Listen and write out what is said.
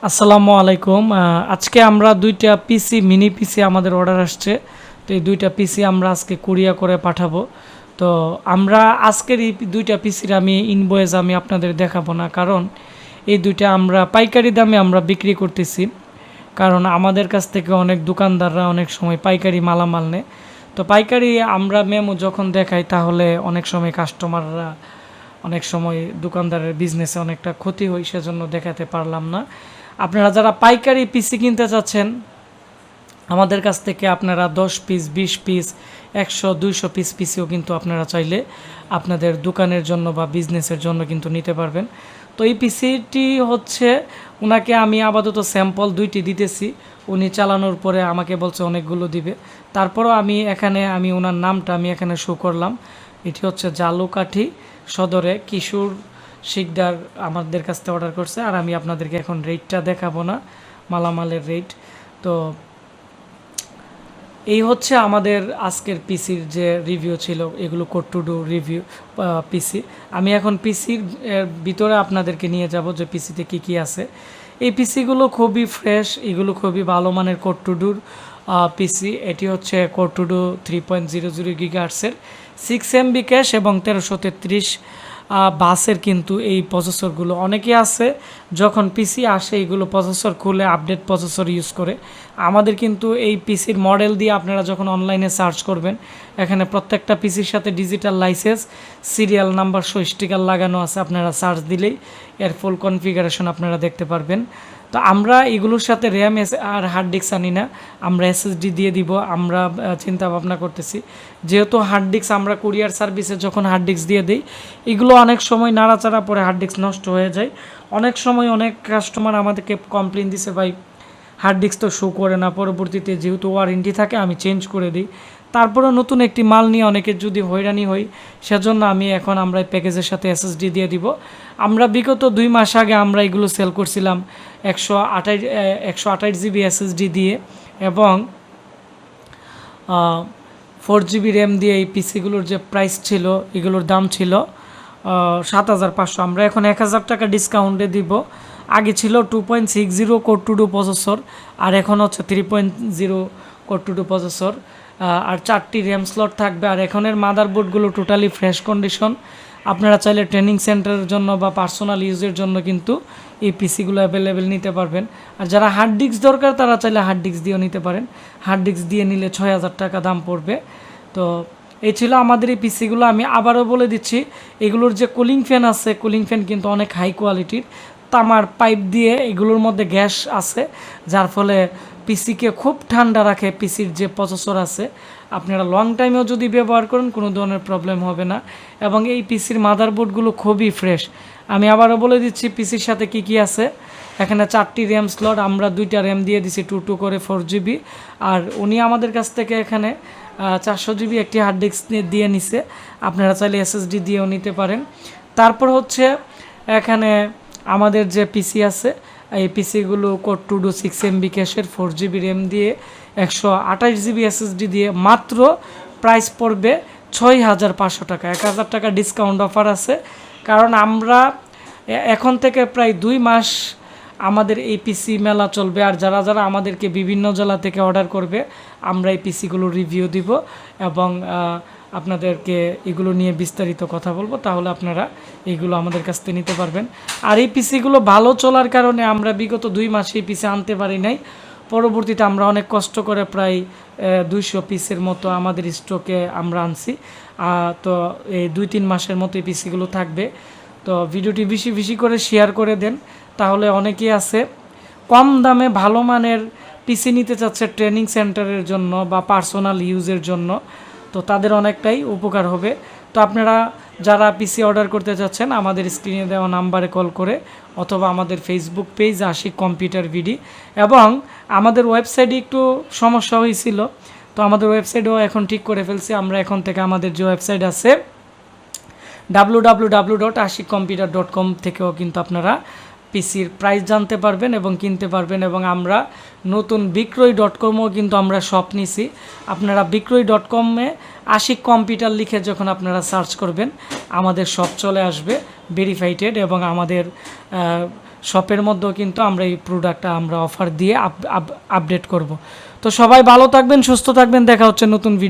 আসসালামু আলাইকুম। আজকে আমরা দুইটা পিসি মিনি পিসি আমাদের অর্ডার আসছে। তো এই দুইটা পিসি আমরা আজকে কুরিয়ার করে পাঠাবো। তো আমরা আজকের এই দুইটা পিসির ইনভয়েস আমি আপনাদের দেখাবো না, কারণ এই দুইটা আমরা পাইকারি দামে আমরা বিক্রি করতেছি। কারণ আমাদের কাছ থেকে অনেক দোকানদাররা অনেক সময় পাইকারি মালামাল নেয়। তো পাইকারি আমরা মেমো যখন দেখাই তাহলে অনেক সময় কাস্টমাররা অনেক সময় দোকানদারের বিজনেসে অনেকটা ক্ষতি হয়, সেজন্য দেখাতে পারলাম না। আপনারা যারা পাইকারি পিসি কিনতে চাচ্ছেন আমাদের কাছ থেকে আপনারা 10 পিস 20 পিস 100-200 পিস পিসিও কিন্তু আপনারা চাইলে আপনাদের দোকানের জন্য বা বিজনেসের জন্য কিন্তু নিতে পারবেন। তো এই পিসিটি হচ্ছে ওনাকে আমি আপাতত স্যাম্পল 2টি দিতেছি, উনি চালানোর পরে আমাকে বলছে অনেকগুলো দিবে। তারপরও আমি ওনার নামটা আমি এখানে শো করলাম। এটি হচ্ছে জালুকাঠি সদরে কিশোর শিকদার আমাদের কাছ থেকে অর্ডার করছে। আর আমি আপনাদেরকে এখন রেটটা দেখাবো না, মালামালের রেট। তো এই হচ্ছে আমাদের আজকের পিসির যে রিভিউ ছিল, এগুলো কোড টু ডু রিভিউ পিসি। আমি এখন পিসির ভিতরে আপনাদেরকে নিয়ে যাব যে পিসিতে কী কী আছে। এই পিসিগুলো খুবই ফ্রেশ, এগুলো খুবই ভালো মানের কোড টু ডুর পিসি। এটি হচ্ছে code to do 3.00 গিগাহার্টসের 6 MB cash এবং 1333 বাসের কিন্তু এই প্রসেসরগুলো অনেকে আছে যখন পিসি আসে এগুলো প্রসেসর খুলে আপডেট প্রসেসর ইউজ করে। আমাদের কিন্তু এই পিসির মডেল দিয়ে আপনারা যখন অনলাইনে সার্চ করবেন এখানে প্রত্যেকটা পিসির সাথে ডিজিটাল লাইসেন্স সিরিয়াল নাম্বার সহ স্টিকার লাগানো আছে। আপনারা সার্চ দিলেই এর ফুল কনফিগারেশন আপনারা দেখতে পারবেন। তো আমরা এগুলোর সাথে র্যাম আর হার্ড ডিস্ক আনি না, আমরা এসএসডি দিয়ে দিব। আমরা চিন্তা ভাবনা করতেছি যেহেতু হার্ড ডিস্ক আমরা কুরিয়ার সার্ভিসে যখন হার্ড ডিস্ক দিয়ে দিই এগুলো অনেক সময় নাড়াচাড়া পরে হার্ড ডিস্ক নষ্ট হয়ে যায়। অনেক সময় অনেক কাস্টমার আমাদেরকে কমপ্লেন দিছে, ভাই হার্ড ডিস্ক তো শো করে না, পরবর্তীতে যেহেতু ওয়ারেন্টি থাকে আমি চেঞ্জ করে দিই। তারপরেও নতুন একটি মাল নিয়ে অনেকের যদি হয়রানি হই, সেজন্য আমরা প্যাকেজের সাথে এসএসডি দিয়ে দিব। আমরা বিগত 2 মাস আগে আমরা এগুলো সেল করছিলাম 128 জিবি এসএসডি দিয়ে এবং 4 জিবি র্যাম দিয়ে। এই পিসিগুলোর যে প্রাইস ছিল এগুলোর দাম ছিল 7500। আমরা এখন 1000 টাকা ডিসকাউন্টে দিব। আগে ছিল 2.60 কোড টু ডু প্রসেসর, আর এখন হচ্ছে 3.0 কোড টু ডু প্রসেসর, আর 4টি র্যাম স্লট থাকবে। আর এখনের মাদারবোর্ডগুলো টোটালি ফ্রেশ কন্ডিশন। আপনারা চাইলে ট্রেনিং সেন্টারের জন্য বা পার্সোনাল ইউজের জন্য কিন্তু এই পিসিগুলো অ্যাভেলেবেল নিতে পারবেন। আর যারা হার্ড ডিস্ক দরকার তারা চাইলে হার্ড ডিস্ক দিয়েও নিতে পারেন। হার্ড ডিস্ক দিয়ে নিলে 6000 টাকা দাম পড়বে। তো এই ছিল আমাদের এই পিসিগুলো। আমি আবারও বলে দিচ্ছি, এগুলোর যে কুলিং ফ্যান আছে, কুলিং ফ্যান কিন্তু অনেক হাই কোয়ালিটির তামার পাইপ দিয়ে এগুলোর মধ্যে গ্যাস আছে, যার ফলে পিসিকে খুব ঠান্ডা রাখে। পিসির যে প্রসেসর আছে আপনারা লং টাইমেও যদি ব্যবহার করেন কোনো ধরনের প্রবলেম হবে না। এবং এই পিসির মাদারবোর্ডগুলো খুবই ফ্রেশ। আমি আবারও বলে দিচ্ছি পিসির সাথে কি কি আছে। এখানে 4টি র্যাম স্লট, আমরা 2টা র্যাম দিয়ে দিছি 2 করে 4 জিবি। আর উনি আমাদের কাছ থেকে এখানে 400 জিবি একটি হার্ড ডিস্ক দিয়ে নিছে, আপনারা চাইলে এসএসডি দিয়েও নিতে পারেন। তারপর হচ্ছে এখানে আমাদের যে পিসি আছে এই পিসিগুলো কোড টু ডু 6 MB ক্যাশের 4 জিবি র্যাম দিয়ে 128 জিবি এসএসডি দিয়ে মাত্র প্রাইস পড়বে 6500 টাকা। 1000 টাকা ডিসকাউন্ট অফার আছে, কারণ আমরা এখন থেকে প্রায় 2 মাস আমাদের এই পিসি মেলা চলবে। আর যারা যারা আমাদেরকে বিভিন্ন জেলা থেকে অর্ডার করবে আমরা এই পিসিগুলো রিভিউ দিব এবং আপনাদেরকে এগুলো নিয়ে বিস্তারিত কথা বলবো, তাহলে আপনারা এইগুলো আমাদের কাছ থেকে নিতে পারবেন। আর এই পিসিগুলো ভালো চলার কারণে আমরা বিগত 2 মাসে এই পিসি আনতে পারি নাই। পরবর্তীতে আমরা অনেক কষ্ট করে প্রায় 200 পিসের মতো আমাদের স্টকে আমরা আনছি। তো এই 2-3 মাসের মতো এই পিসিগুলো থাকবে। তো ভিডিওটি বেশি বেশি করে শেয়ার করে দেন, তাহলে অনেকেই আছে কম দামে ভালো মানের পিসি নিতে চাচ্ছে ট্রেনিং সেন্টারের জন্য বা পার্সোনাল ইউজের জন্য, তো তাদের অনেকটাই উপকার হবে। তো আপনারা যারা পিসি অর্ডার করতে চাচ্ছেন আমাদের স্ক্রিনে দেওয়া নাম্বারে কল করে অথবা আমাদের ফেসবুক পেজ আশিক কম্পিউটার ভিডি, এবং আমাদের ওয়েবসাইটে একটু সমস্যা হয়েছিল, তো আমাদের ওয়েবসাইটও এখন ঠিক করে ফেলছি। আমরা এখন থেকে আমাদের যে ওয়েবসাইট আছে www.ashikcomputer.com থেকেও কিন্তু আপনারা পিসির প্রাইস জানতে পারবেন এবং কিনতে পারবেন। এবং আমরা নতুন বিক্রয়.comও কিন্তু আমরা শপ নিছি। আপনারা বিক্রয়.com-এ আশিক কম্পিউটার লিখে যখন আপনারা সার্চ করবেন আমাদের শপ চলে আসবে ভেরিফাইডেড, এবং আমাদের শপের মধ্যেও কিন্তু আমরা এই প্রোডাক্টটা আমরা অফার দিয়ে আপডেট করব। তো সবাই ভালো থাকবেন, সুস্থ থাকবেন, দেখা হচ্ছে নতুন ভিডিও।